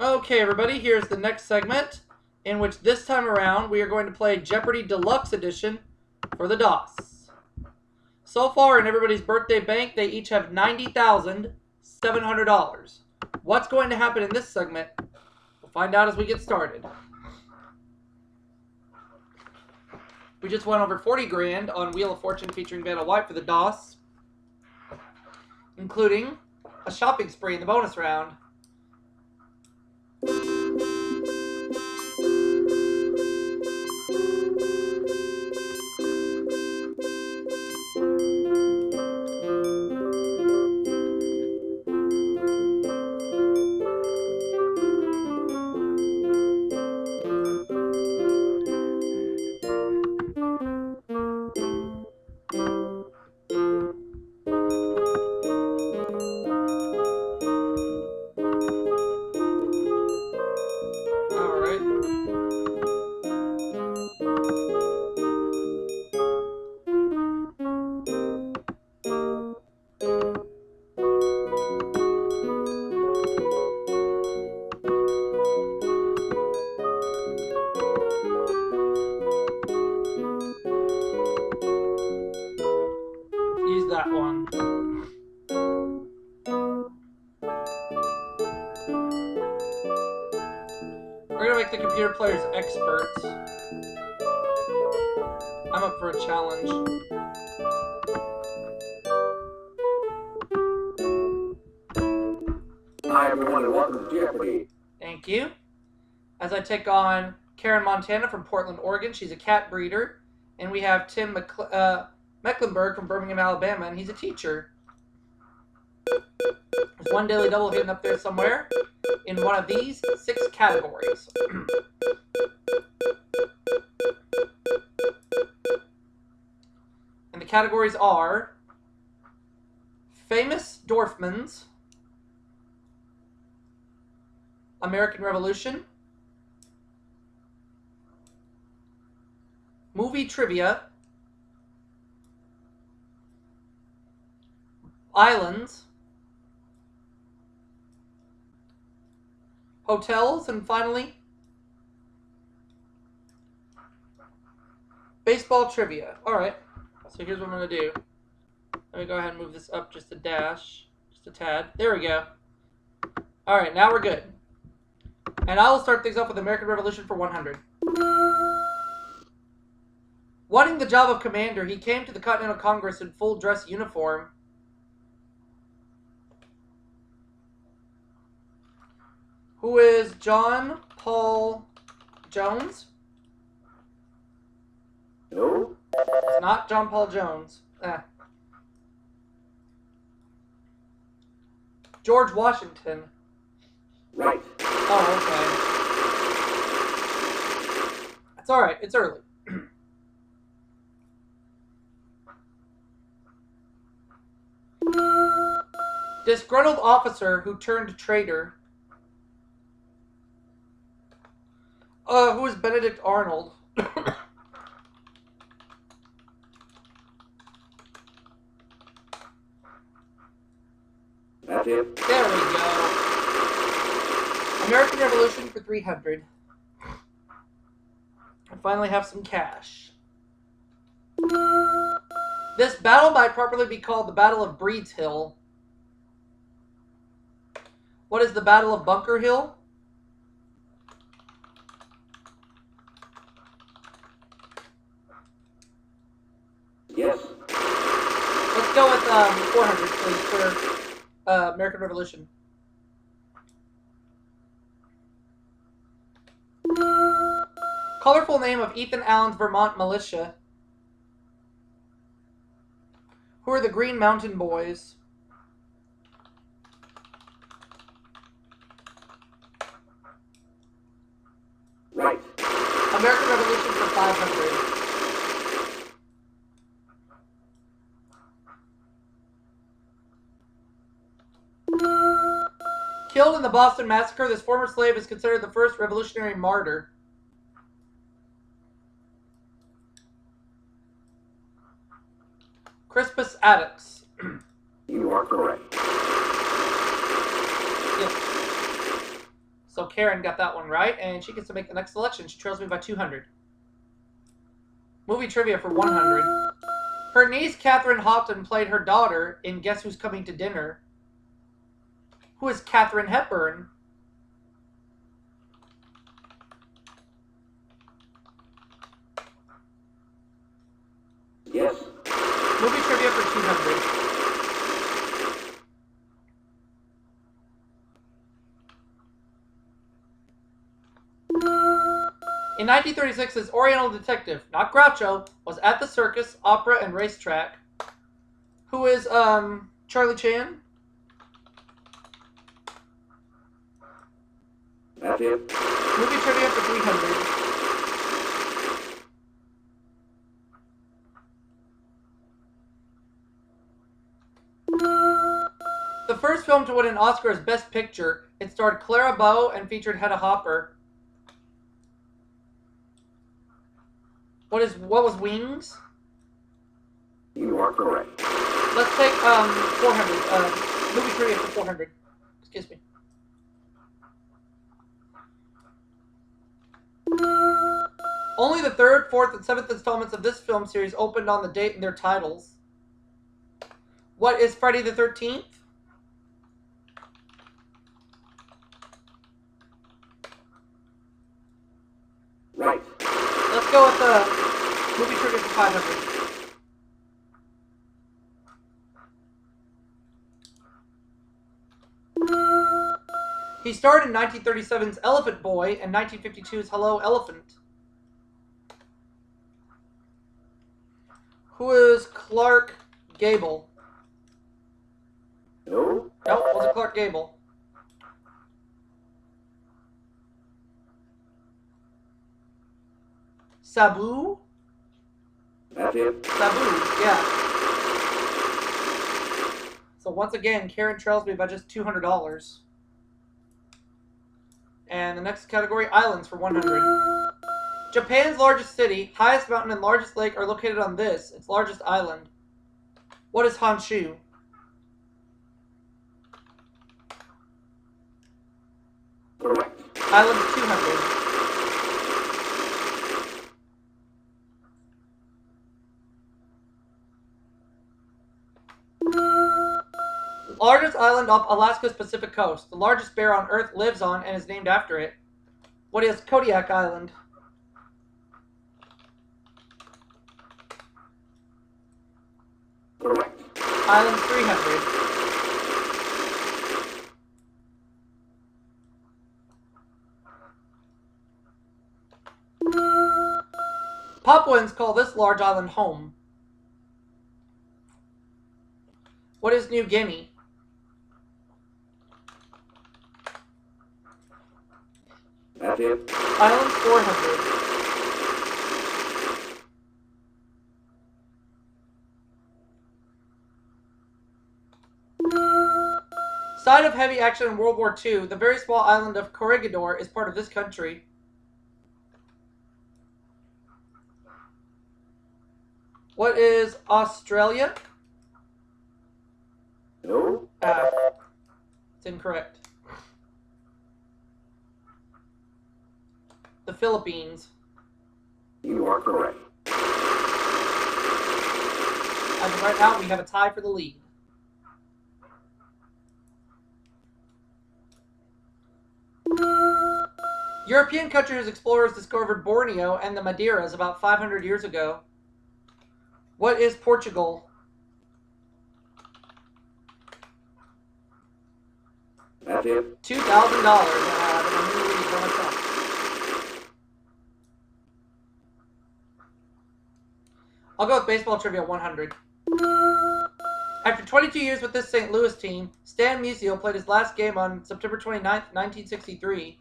Okay, everybody, here's the next segment, in which this time around we are going to play Jeopardy Deluxe Edition for the DOS. So far, in everybody's birthday bank, they each have $90,700. What's going to happen in this segment? We'll find out as we get started. We just went over 40 grand on Wheel of Fortune featuring Vanna White for the DOS, including a shopping spree in the bonus round. Use that one. We're gonna make the computer players experts. I'm up for a challenge. Hi everyone and welcome to Jeopardy. Thank you. As I take on Karen Montana from Portland, Oregon. She's a cat breeder. And we have Tim Mecklenburg from Birmingham, Alabama, and he's a teacher. There's one daily double hidden up there somewhere in one of these 6 categories. And the categories are Famous Dorfmans, American Revolution, Movie Trivia, Islands, Hotels, and finally, Baseball Trivia. Alright, so here's what I'm going to do. Let me go ahead and move this up just a dash, just a tad. There we go. Alright, now we're good. And I will start things off with American Revolution for 100. Wanting the job of commander, he came to the Continental Congress in full dress uniform. Who is John Paul Jones? No? It's not John Paul Jones. George Washington. Right. Oh, okay. That's alright, it's early. Disgruntled officer who turned traitor. Who is Benedict Arnold? That's it. There we go. American Revolution for 300. I finally have some cash. This battle might properly be called the Battle of Breed's Hill. What is the Battle of Bunker Hill? Yes. Let's go with 400, please, for American Revolution. Colorful name of Ethan Allen's Vermont militia. Who are the Green Mountain Boys? Right. American Revolution for 500. Killed in the Boston Massacre, this former slave is considered the first revolutionary martyr. Crispus Attucks. You are correct. Yes. So Karen got that one right, and she gets to make the next selection. She trails me by 200. Movie trivia for 100. Her niece, Catherine Houghton, played her daughter in Guess Who's Coming to Dinner. Who is Katharine Hepburn? Yes. Movie trivia for 200. In 1936's Oriental Detective, not Groucho, was at the circus, opera, and racetrack. Who is, Charlie Chan? That's it. Movie trivia for 300. The first film to win an Oscar as Best Picture, it starred Clara Bow and featured Hedda Hopper. What was Wings? You are correct. Let's take 400. Movie trivia for 400. Excuse me. Only the third, fourth, and seventh installments of this film series opened on the date in their titles. What is Friday the 13th? Right. Let's go with the movie trivia for 500. He starred in 1937's Elephant Boy and 1952's Hello, Elephant. Who is Clark Gable? No. Nope, wasn't Clark Gable. Sabu? That's it. Sabu, yeah. So once again, Karen trails me by just $200. And the next category, islands for 100. Japan's largest city, highest mountain, and largest lake are located on this, its largest island. What is Honshu? Correct. Islands 200. Largest island off Alaska's Pacific coast. The largest bear on Earth lives on and is named after it. What is Kodiak Island? Correct. Island 300. Papuans call this large island home. What is New Guinea? That's it. Island 400. Site of heavy action in World War II, the very small island of Corregidor is part of this country. What is Australia? No. It's incorrect. The Philippines. You are correct. As of right now, we have a tie for the lead. European country whose explorers discovered Borneo and the Madeiras about 500 years ago. What is Portugal? That's it. $2,000 I have, and I'm going to leave by myself. I'll go with baseball trivia 100. After 22 years with this St. Louis team, Stan Musial played his last game on September 29th, 1963.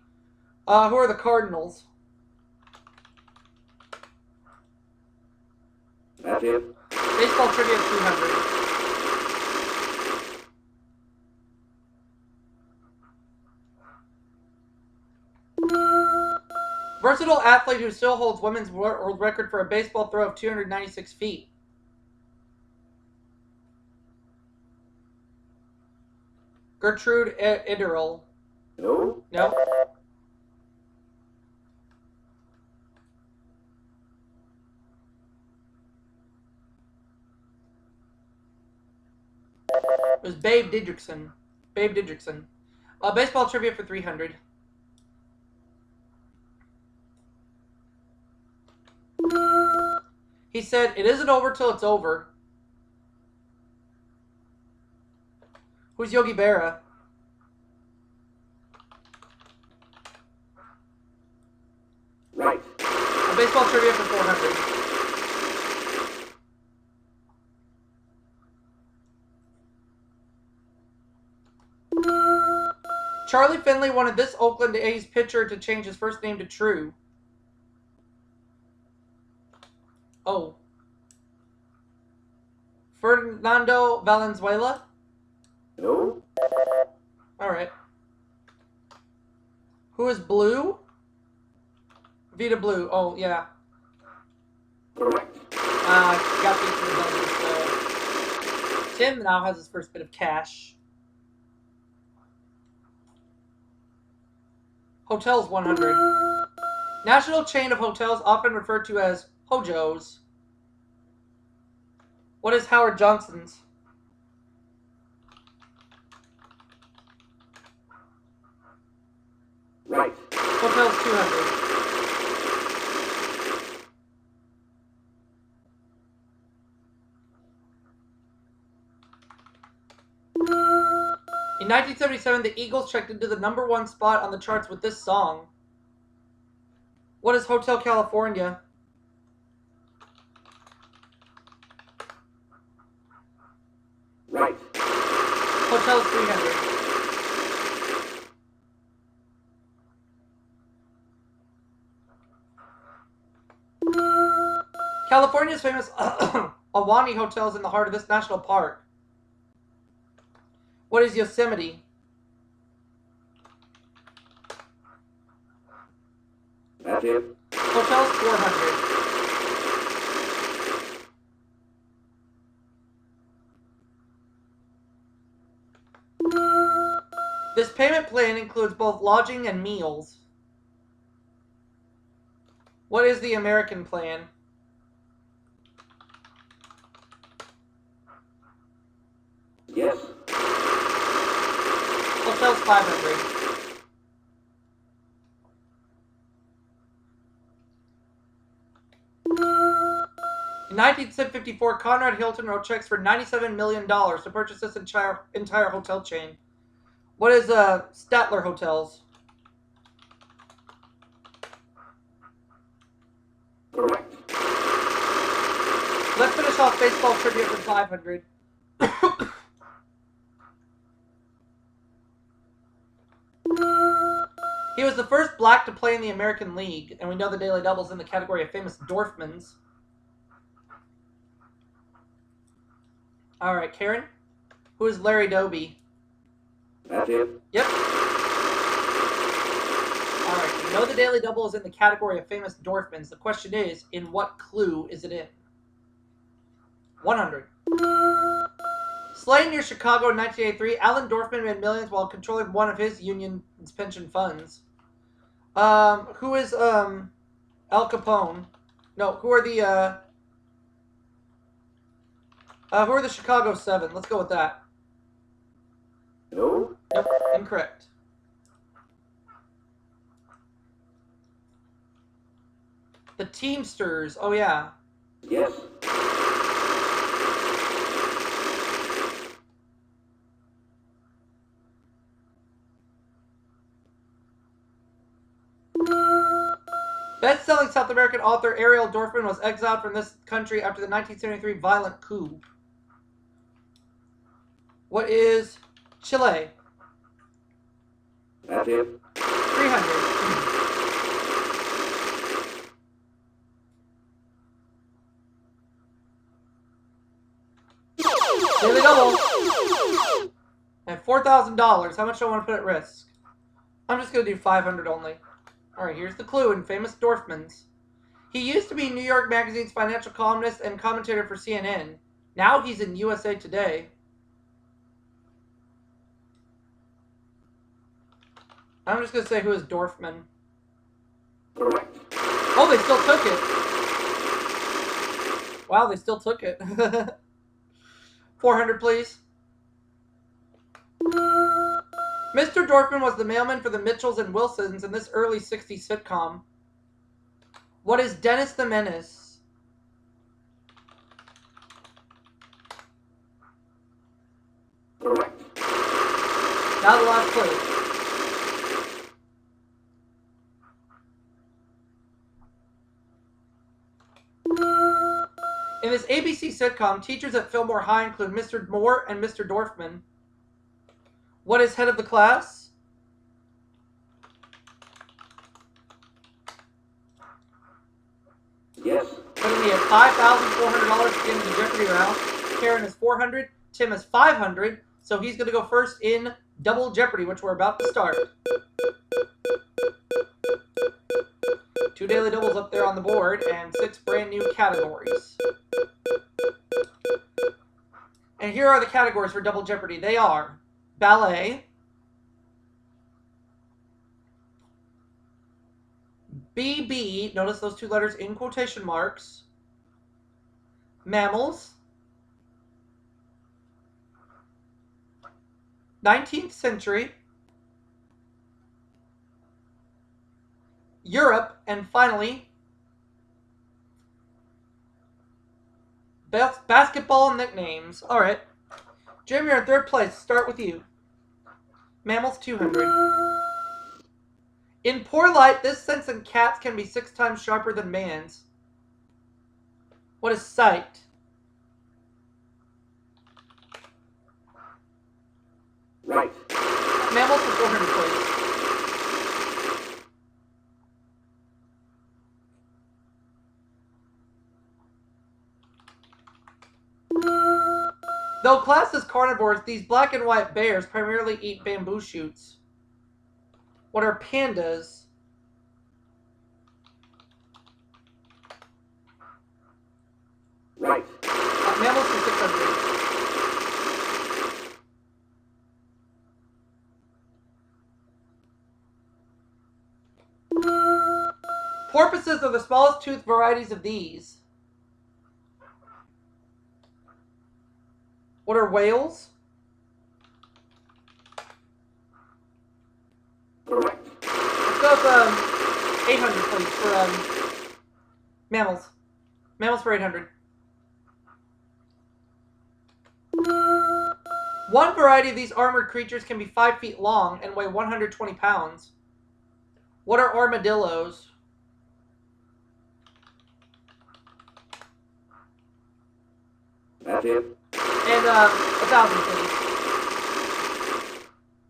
Who are the Cardinals? That's it. Baseball trivia 200. Versatile athlete who still holds women's world record for a baseball throw of 296 feet. Gertrude Ederle. No. No. It was Babe Didrikson. Babe Didrikson. Baseball trivia for 300. He said, "It isn't over till it's over." Who's Yogi Berra? Right. Baseball trivia for 400. Charlie Finley wanted this Oakland A's pitcher to change his first name to True. Oh. Fernando Valenzuela? No. Alright. Who is Blue? Vita Blue. Oh, yeah. Correct. Got beat to the Dodgers, so Tim now has his first bit of cash. Hotels 100. National chain of hotels often referred to as Hojos. What is Howard Johnson's? Right. Hotels 200. In 1977, the Eagles checked into the #1 spot on the charts with this song. What is Hotel California? Right. Hotels 300. California's famous Ahwahnee Hotel is in the heart of this national park. What is Yosemite? That's it. Hotels 400. This payment plan includes both lodging and meals. What is the American plan? Yes. Hotels 500. In 1954, Conrad Hilton wrote checks for $97 million to purchase this entire hotel chain. What is Statler Hotels? Correct. Let's finish off baseball trivia for 500. He was the first black to play in the American League, and we know the Daily Double's in the category of famous Dorfmans. Alright, Karen. Who is Larry Doby? That's it. Yep. Alright, we know the Daily Double is in the category of famous Dorfmans. The question is, in what clue is it in? 100. Slain near Chicago in 1983, Alan Dorfman made millions while controlling one of his union's pension funds. Who is, Al Capone? No, who are the Chicago 7? Let's go with that. No. Nope, incorrect. The Teamsters. Oh, yeah. Yes. Best-selling South American author Ariel Dorfman was exiled from this country after the 1973 violent coup. What is Chile? That's it. 300. Daily Double. And $4,000. How much do I want to put at risk? I'm just going to do 500 only. Alright, here's the clue in famous Dorfmans. He used to be New York Magazine's financial columnist and commentator for CNN. Now he's in USA Today. I'm just going to say who is Dorfman. Correct. Oh, they still took it. Wow, they still took it. 400, please. Mr. Dorfman was the mailman for the Mitchells and Wilsons in this early 60s sitcom. What is Dennis the Menace? Correct. Now the last clue. In this ABC sitcom, teachers at Fillmore High include Mr. Moore and Mr. Dorfman. What is head of the class? Yes. Putting me at $5,400 at the end of the Jeopardy round. Karen is $400. Tim is $500. So he's going to go first in Double Jeopardy, which we're about to start. 2 daily doubles up there on the board and 6 brand new categories. And here are the categories for Double Jeopardy. They are ballet, BB, notice those 2 letters in quotation marks, mammals, 19th century, Europe, and finally, basketball and nicknames. All right. Jim, you're in 3rd place. Start with you. Mammals, 200. In poor light, this sense in cats can be 6 times sharper than man's. What is sight? Right. Mammals for 400, please. Though classed as carnivores, these black and white bears primarily eat bamboo shoots. What are pandas? Right. Mammals for 600. Porpoises are the smallest tooth varieties of these. What are whales? Correct. Let's go with 800, please, for mammals. Mammals for 800. One variety of these armored creatures can be 5 feet long and weigh 120 pounds. What are armadillos? That's it. And 1,000, please.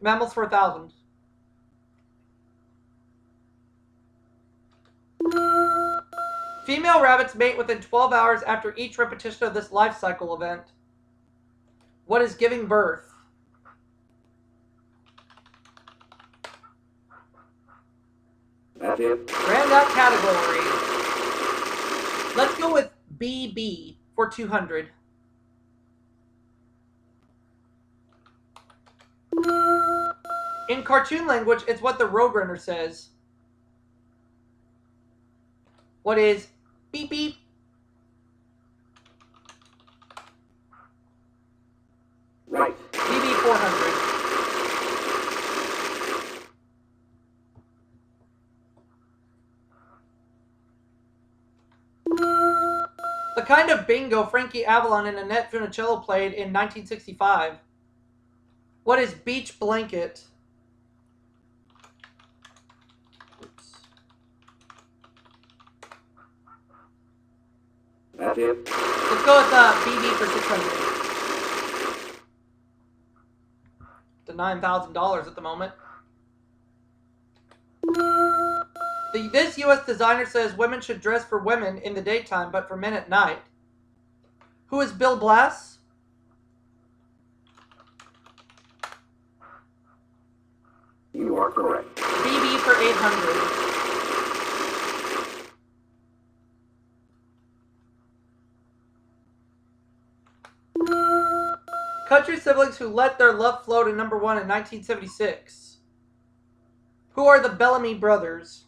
Mammals for 1,000. Female rabbits mate within 12 hours after each repetition of this life cycle event. What is giving birth? That's it. Round out category. Let's go with BB for 200. In cartoon language, it's what the Roadrunner says. What is beep beep? Right. BB 400. The kind of bingo Frankie Avalon and Annette Funicello played in 1965. What is beach blanket? Oops. That's it. Let's go with BB for 600. To $9,000 at the moment. This U.S. designer says women should dress for women in the daytime, but for men at night. Who is Bill Blass? You are correct. BB for 800. Country siblings who let their love flow to #1 in 1976. Who are the Bellamy brothers?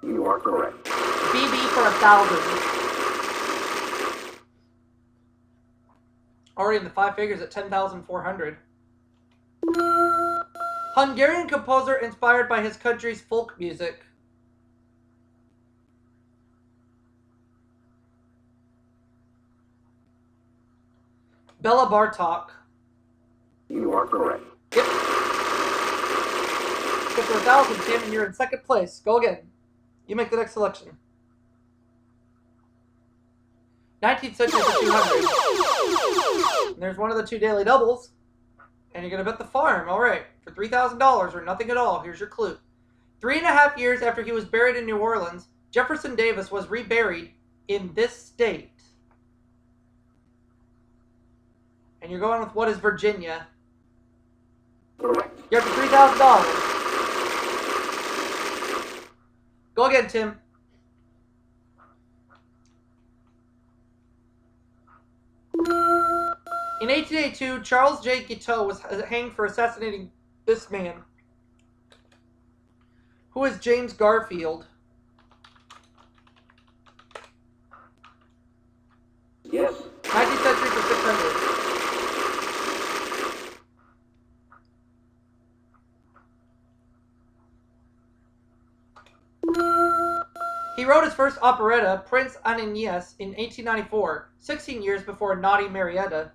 You are correct. BB for 1,000. Already in the five figures at 10,400. Hungarian composer inspired by his country's folk music. Bella Bartok. You are correct. Yep. Get for 1,000, Tim, and you're in second place. Go again. You make the next selection. 19th century for 200. And there's one of the two daily doubles. And you're going to bet the farm. All right. For $3,000 or nothing at all. Here's your clue. 3.5 years after he was buried in New Orleans, Jefferson Davis was reburied in this state. And you're going with what is Virginia? Correct. You're up to $3,000. Go again, Tim. In 1882, Charles J. Guiteau was hanged for assassinating this man. Who is James Garfield? Yes. 19th century for 600. He wrote his first operetta, Prince Ananias, in 1894, 16 years before Naughty Marietta.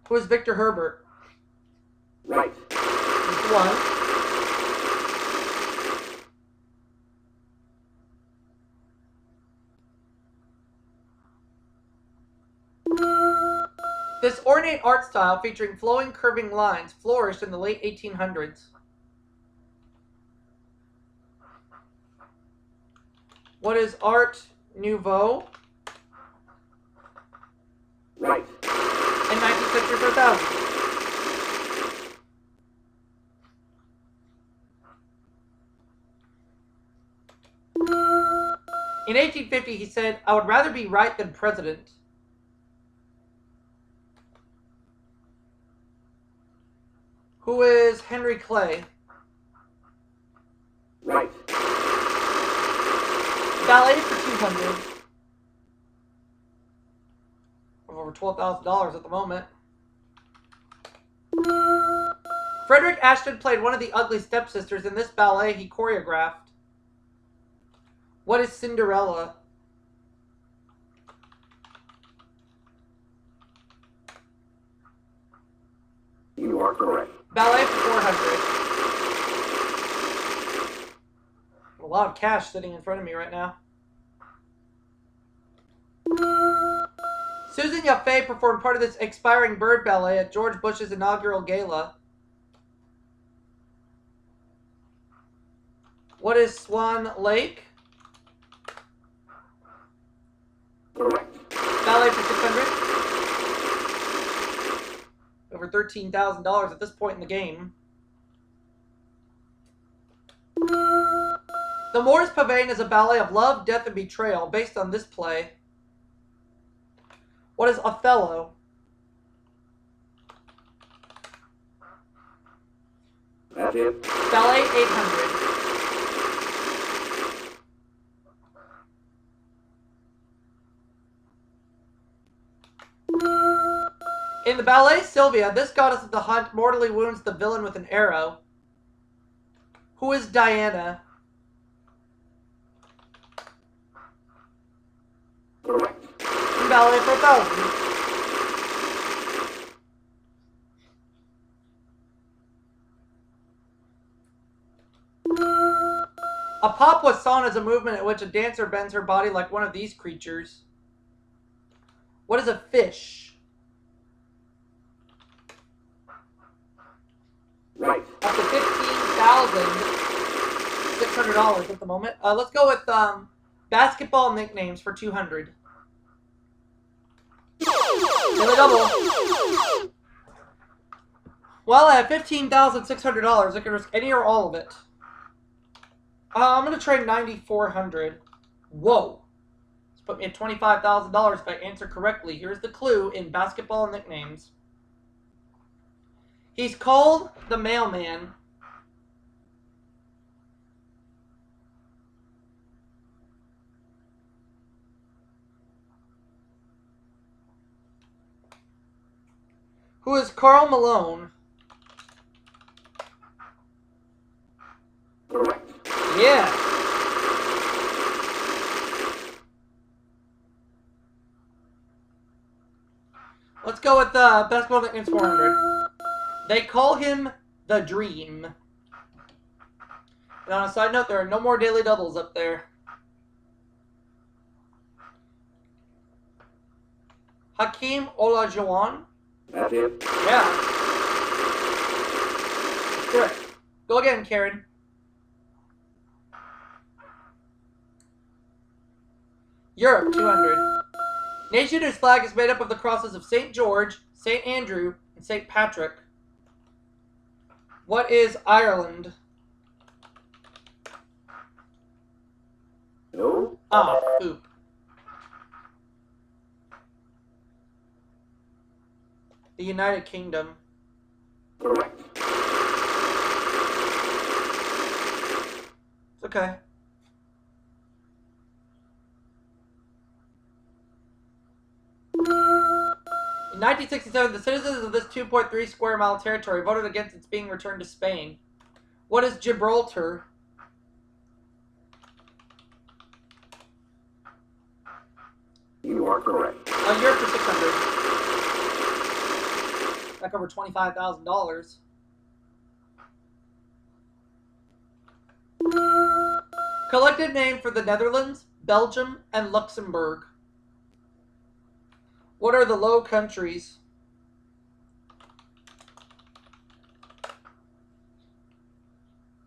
Who is Victor Herbert? Right. He's one. This ornate art style featuring flowing curving lines flourished in the late 1800s. What is Art Nouveau? Right. And 19th century for 1,000. In 1850, he said, "I would rather be right than president." Who is Henry Clay? Right. Ballet for 200. Over $12,000 at the moment. Frederick Ashton played one of the ugly stepsisters in this ballet he choreographed. What is Cinderella? You are correct. Ballet for 400. A lot of cash sitting in front of me right now. Susan Yaffe performed part of this expiring bird ballet at George Bush's inaugural gala. What is Swan Lake? Correct. Ballet for 600. Over $13,000 at this point in the game. The Moor's Pavane is a ballet of love, death, and betrayal based on this play. What is Othello? That's it. Ballet 800. In the ballet Sylvia, this goddess of the hunt mortally wounds the villain with an arrow. Who is Diana? Correct. Ballet for 1,000. A Papua song is a movement at which a dancer bends her body like one of these creatures. What is a fish? Right. Up to $15,600 at the moment. Let's go with basketball nicknames for 200. Daily double. Well, I have $15,600. I can risk any or all of it. I'm going to trade 9,400. Whoa. Let's put me at $25,000 if I answer correctly. Here's the clue in basketball nicknames. He's called the mailman. Who is Carl Malone? Correct. Yeah. Let's go with basketball nicknames 400. They call him the Dream. And on a side note, there are no more daily doubles up there. Hakeem Olajuwon. That's it. Yeah. Correct. Go again, Karen. Europe, 200. Nation whose flag is made up of the crosses of St. George, St. Andrew, and St. Patrick. What is Ireland? No. Ah, poop. The United Kingdom. Correct. It's okay. In 1967, the citizens of this 2.3 square mile territory voted against its being returned to Spain. What is Gibraltar? You are correct. A year for 600. Back over $25,000. Collective name for the Netherlands, Belgium, and Luxembourg. What are the Low Countries?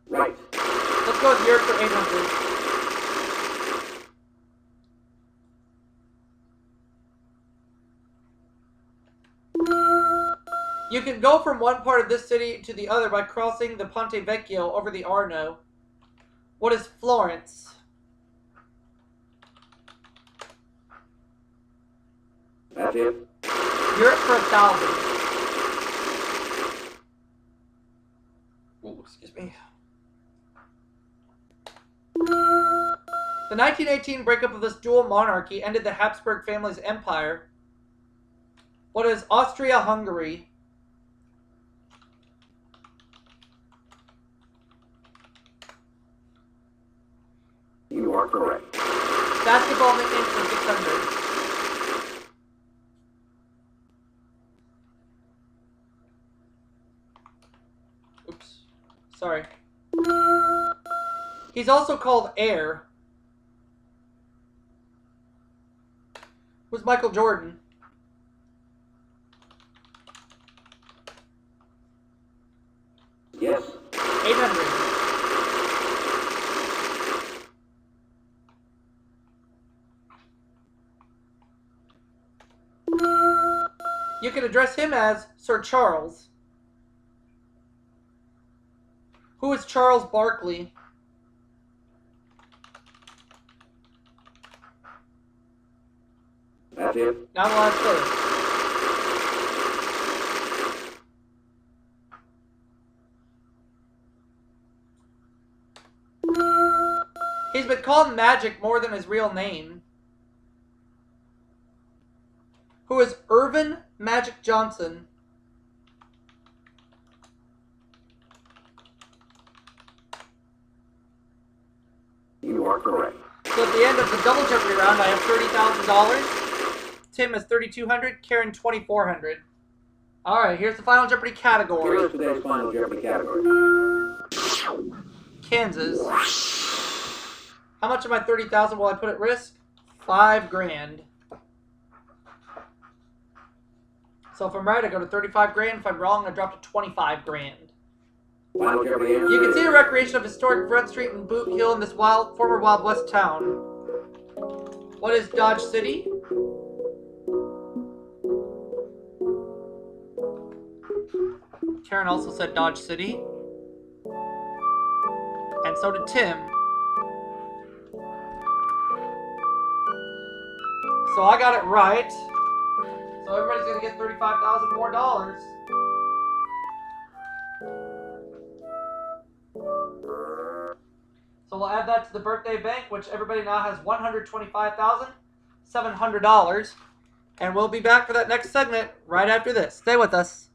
Right. Let's go with Europe for 800. You can go from one part of this city to the other by crossing the Ponte Vecchio over the Arno. What is Florence? That's it. Europe for 1,000. Ooh, excuse me. The 1918 breakup of this dual monarchy ended the Habsburg family's empire. What is Austria-Hungary? You are correct. Basketball nickname for 600. Oops. Sorry. He's also called Air. Who's Michael Jordan? Yes. 800. You can address him as Sir Charles. Who is Charles Barkley? That's it. Now the last clue. He's been called Magic more than his real name. Who is Irvin Magic Johnson? You are correct. So at the end of the double Jeopardy round, I have $30,000. Tim has 3,200. Karen 2,400. All right, here's the final Jeopardy Here category. is today's final Jeopardy category. Kansas. How much of my 30,000 will I put at risk? $5,000. So if I'm right, I go to 35 grand. If I'm wrong, I drop to 25 grand. Final Jeopardy answer. You can see a recreation of historic Front Street and Boot Hill in this former Wild West town. What is Dodge City? Karen also said Dodge City. And so did Tim. So I got it right. So everybody's going to get $35,000 more dollars. So we'll add that to the birthday bank, which everybody now has $125,700. And we'll be back for that next segment right after this. Stay with us.